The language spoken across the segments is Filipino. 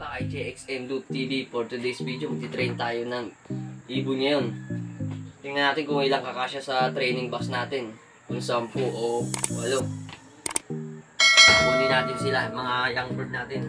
back kay JXM Loop TV. For today's video, magti-train tayo ng ibon ngayon. Tingnan natin kung ilang kakasya sa training box natin. Kung 10 o 8. Kunin natin sila, mga young bird natin.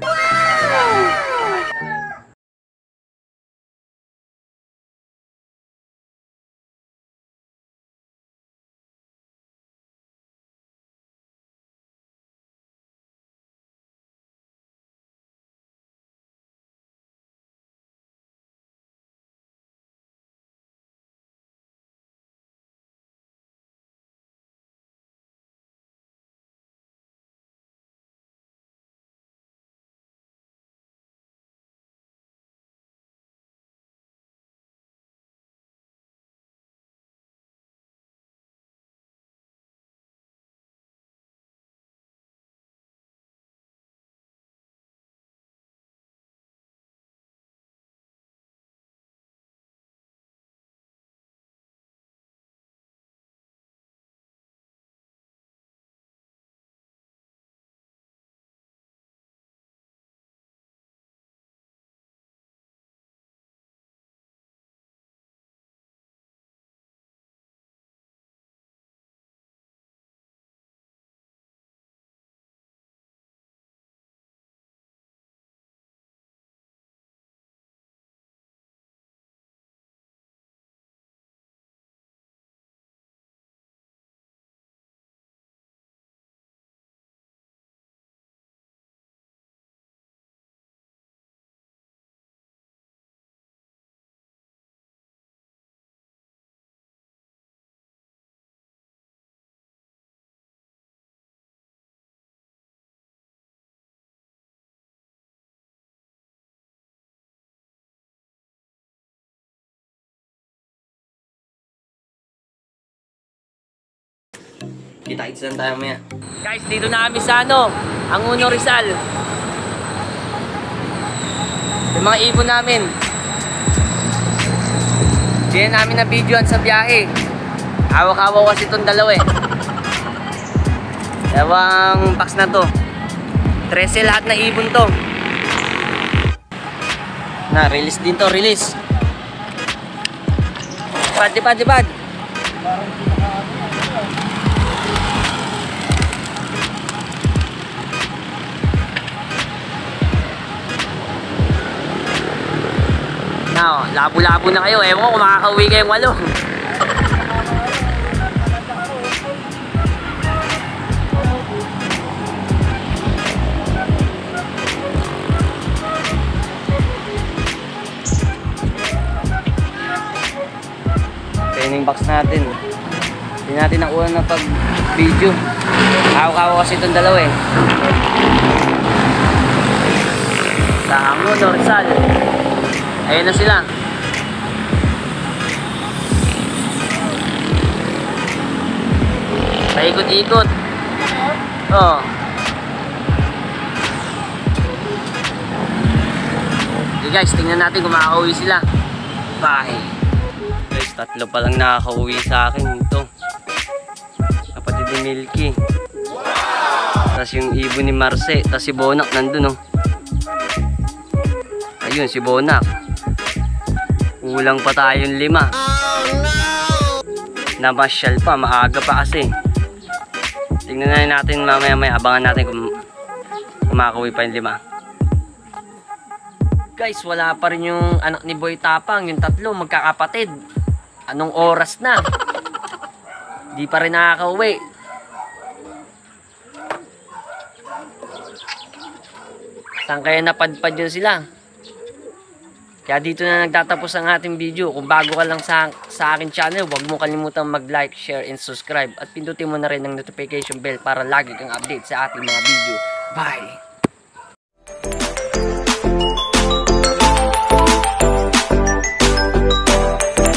Kita-kits lang tayo maya. Guys, dito na kami sa ang Uno Rizal. Yung mga ibon namin. Hindi namin na videoan sa biyahe. Hawak-hawak kasi itong dalawa eh. Dalawang box na to. 13 lahat na ibon to. Na, release din to, release. Dipad. Labo-labo na kayo. Ewan ko kung makakauwi kayong 8. Training box natin. Hindi natin nakuha na pag-video. Hawak-hawak kasi itong dalawa eh. Sa Uno Rizal. Ayan na sila. Paikot-ikot. Oh. Okay guys, tingnan natin kung makakauwi sila. Bye. Guys, 3 pa lang nakakauwi sa akin ito. Kapatid ni Milky. Tapos yung ibon ni Marce. Tapos si Bonak nandun oh. Ayun si Bonak. Kulang pa tayong 5. Namasyal pa, maaga pa kasi. Tingnan na natin mamaya-maya, abangan natin kung makakauwi pa yung 5. Guys, wala pa rin yung anak ni Boy Tapang, yung 3 magkakapatid. Anong oras na? Di pa rin nakakauwi. Saan kaya napadpad yun sila? Kaya dito na nagtatapos ang ating video. Kung bago ka lang sa akin channel, huwag mo kalimutang mag-like, share, and subscribe. At pindutin mo na rin ang notification bell para lagi kang update sa ating mga video. Bye!